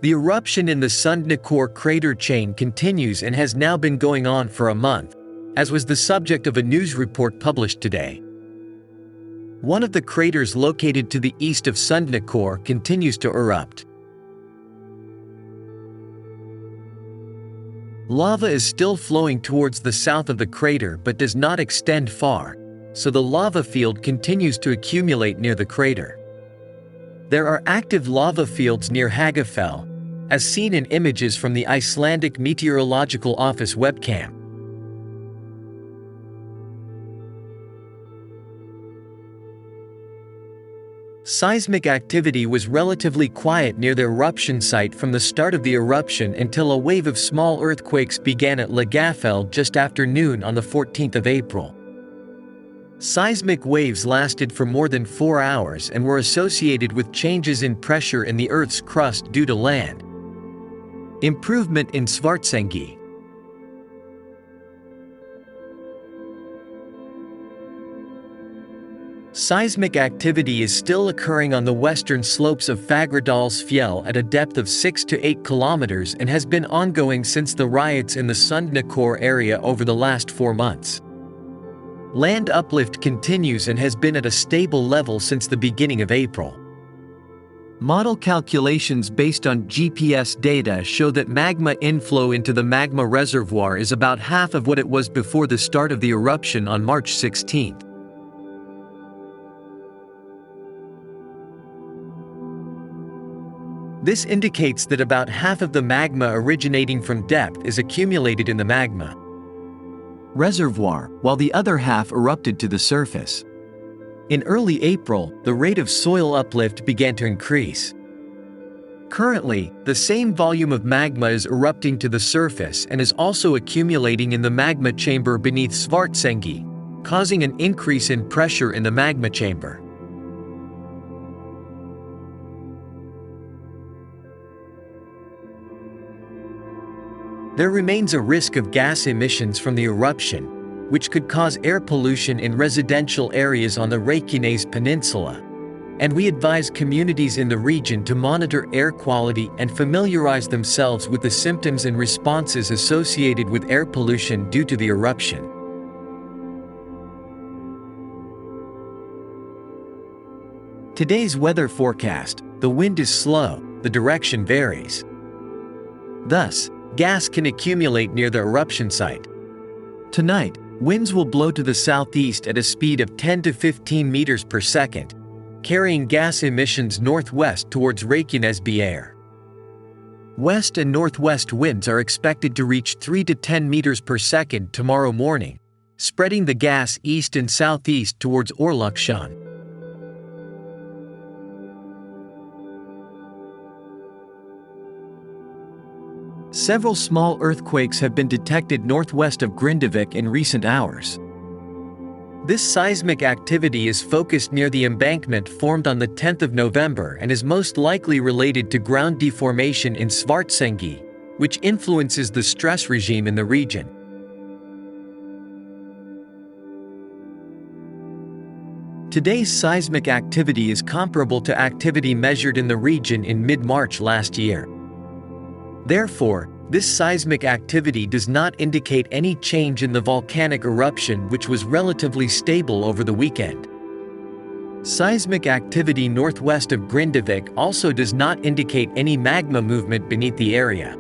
The eruption in the Sundhnúkur crater chain continues and has now been going on for a month, as was the subject of a news report published today. One of the craters located to the east of Sundhnúkur continues to erupt. Lava is still flowing towards the south of the crater but does not extend far, so the lava field continues to accumulate near the crater. There are active lava fields near Hagafell, as seen in images from the Icelandic Meteorological Office webcam. Seismic activity was relatively quiet near the eruption site from the start of the eruption until a wave of small earthquakes began at Hagafell just after noon on the 14th of April. Seismic waves lasted for more than 4 hours and were associated with changes in pressure in the Earth's crust due to land. Improvement in Svartsengi. Seismic activity is still occurring on the western slopes of Fagradalsfjall at a depth of 6 to 8 kilometers and has been ongoing since the riots in the Sundhnúkur area over the last 4 months. Land uplift continues and has been at a stable level since the beginning of April. Model calculations based on GPS data show that magma inflow into the magma reservoir is about half of what it was before the start of the eruption on March 16. This indicates that about half of the magma originating from depth is accumulated in the magma reservoir, while the other half erupted to the surface. In early April, the rate of soil uplift began to increase. Currently, the same volume of magma is erupting to the surface and is also accumulating in the magma chamber beneath Svartsengi, causing an increase in pressure in the magma chamber. There remains a risk of gas emissions from the eruption, which could cause air pollution in residential areas on the Reykjanes Peninsula, and we advise communities in the region to monitor air quality and familiarize themselves with the symptoms and responses associated with air pollution due to the eruption. Today's weather forecast: the wind is slow, the direction varies. Thus, gas can accumulate near the eruption site. Tonight, winds will blow to the southeast at a speed of 10 to 15 meters per second, carrying gas emissions northwest towards Reykjanesbær. West and northwest winds are expected to reach 3 to 10 meters per second tomorrow morning, spreading the gas east and southeast towards Örlygsson. Several small earthquakes have been detected northwest of Grindavik in recent hours. This seismic activity is focused near the embankment formed on the 10th of November and is most likely related to ground deformation in Svartsengi, which influences the stress regime in the region. Today's seismic activity is comparable to activity measured in the region in mid-March last year. Therefore, this seismic activity does not indicate any change in the volcanic eruption, which was relatively stable over the weekend. Seismic activity northwest of Grindavik also does not indicate any magma movement beneath the area.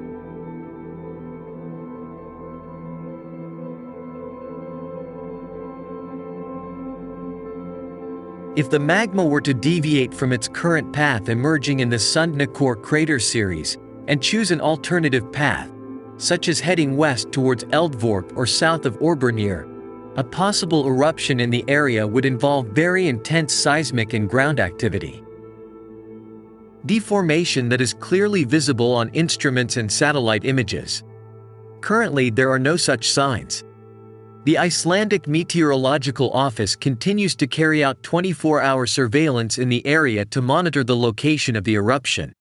If the magma were to deviate from its current path emerging in the Sundhnúkur crater series, and choose an alternative path, such as heading west towards Eldvorp or south of Orbernir, a possible eruption in the area would involve very intense seismic and ground activity. Deformation that is clearly visible on instruments and satellite images. Currently, there are no such signs. The Icelandic Meteorological Office continues to carry out 24-hour surveillance in the area to monitor the location of the eruption.